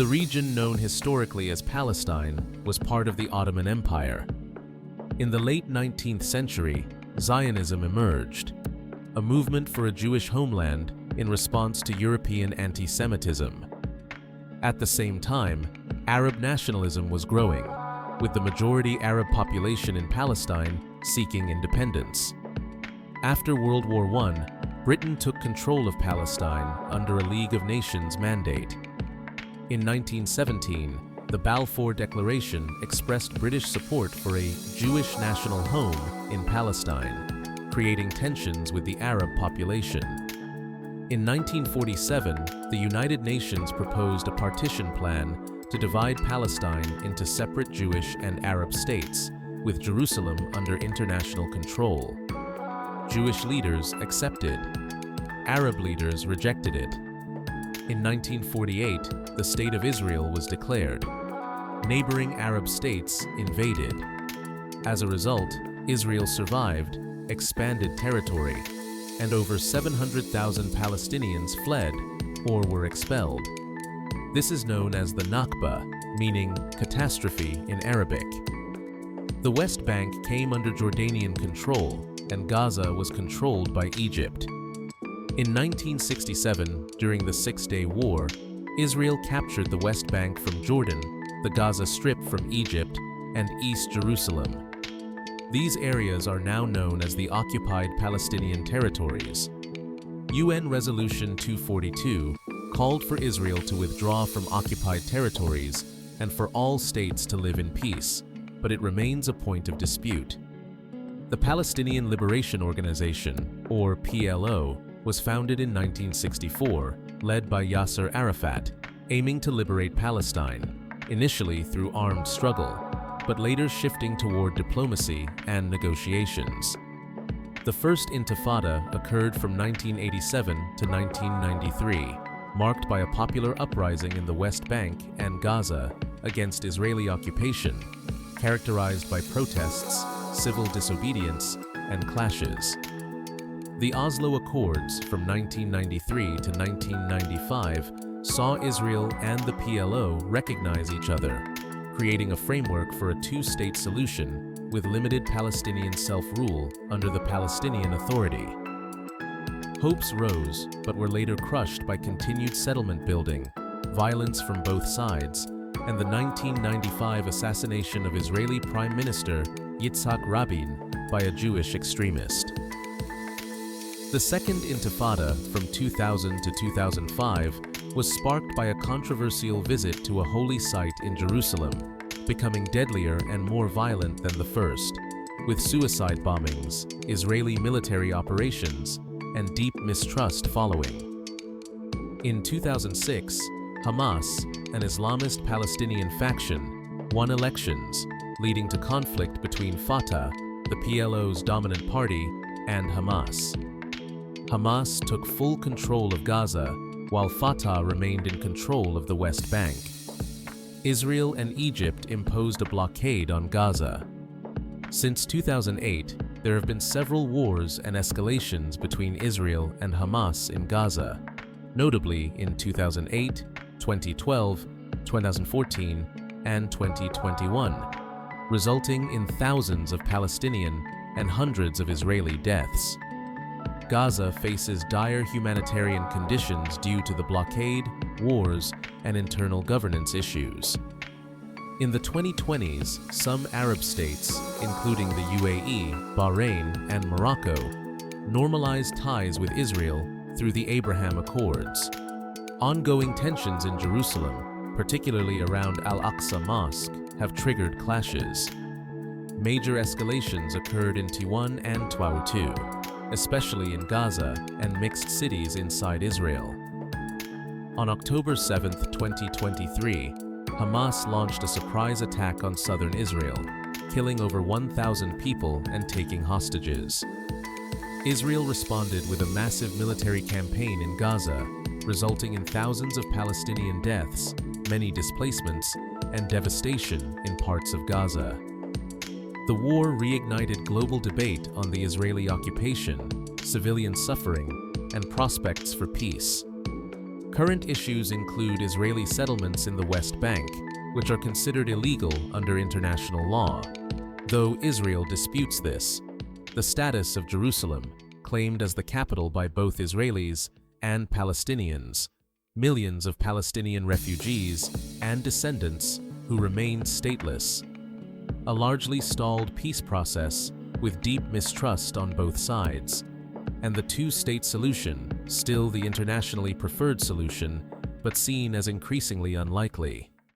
The region known historically as Palestine was part of the Ottoman Empire. In the late 19th century, Zionism emerged, a movement for a Jewish homeland in response to European antisemitism. At the same time, Arab nationalism was growing, with the majority Arab population in Palestine seeking independence. After World War I, Britain took control of Palestine under a League of Nations mandate. In 1917, the Balfour Declaration expressed British support for a Jewish national home in Palestine, creating tensions with the Arab population. In 1947, the United Nations proposed a partition plan to divide Palestine into separate Jewish and Arab states, with Jerusalem under international control. Jewish leaders accepted. Arab leaders rejected it. In 1948, the State of Israel was declared. Neighboring Arab states invaded. As a result, Israel survived, expanded territory, and over 700,000 Palestinians fled or were expelled. This is known as the Nakba, meaning catastrophe in Arabic. The West Bank came under Jordanian control, and Gaza was controlled by Egypt. In 1967, during the Six-Day War, Israel captured the West Bank from Jordan, the Gaza Strip from Egypt, and East Jerusalem. These areas are now known as the Occupied Palestinian Territories. UN Resolution 242 called for Israel to withdraw from occupied territories and for all states to live in peace, but it remains a point of dispute. The Palestinian Liberation Organization, or PLO, was founded in 1964, led by Yasser Arafat, aiming to liberate Palestine, initially through armed struggle, but later shifting toward diplomacy and negotiations. The First Intifada occurred from 1987 to 1993, marked by a popular uprising in the West Bank and Gaza against Israeli occupation, characterized by protests, civil disobedience, and clashes. The Oslo Accords from 1993 to 1995 saw Israel and the PLO recognize each other, creating a framework for a two-state solution with limited Palestinian self-rule under the Palestinian Authority. Hopes rose, but were later crushed by continued settlement building, violence from both sides, and the 1995 assassination of Israeli Prime Minister Yitzhak Rabin by a Jewish extremist. The Second Intifada from 2000 to 2005 was sparked by a controversial visit to a holy site in Jerusalem, becoming deadlier and more violent than the first, with suicide bombings, Israeli military operations, and deep mistrust following. In 2006, Hamas, an Islamist Palestinian faction, won elections, leading to conflict between Fatah, the PLO's dominant party, and Hamas. Hamas took full control of Gaza, while Fatah remained in control of the West Bank. Israel and Egypt imposed a blockade on Gaza. Since 2008, there have been several wars and escalations between Israel and Hamas in Gaza, notably in 2008, 2012, 2014, and 2021, resulting in thousands of Palestinian and hundreds of Israeli deaths. Gaza faces dire humanitarian conditions due to the blockade, wars, and internal governance issues. In the 2020s, some Arab states, including the UAE, Bahrain, and Morocco, normalized ties with Israel through the Abraham Accords. Ongoing tensions in Jerusalem, particularly around Al-Aqsa Mosque, have triggered clashes. Major escalations occurred in Tiwan and Twautu, especially in Gaza and mixed cities inside Israel. On October 7, 2023, Hamas launched a surprise attack on southern Israel, killing over 1,000 people and taking hostages. Israel responded with a massive military campaign in Gaza, resulting in thousands of Palestinian deaths, many displacements, and devastation in parts of Gaza. The war reignited global debate on the Israeli occupation, civilian suffering, and prospects for peace. Current issues include Israeli settlements in the West Bank, which are considered illegal under international law, though Israel disputes this. The status of Jerusalem, claimed as the capital by both Israelis and Palestinians, millions of Palestinian refugees and descendants who remained stateless, a largely stalled peace process with deep mistrust on both sides, and the two-state solution, still the internationally preferred solution, but seen as increasingly unlikely.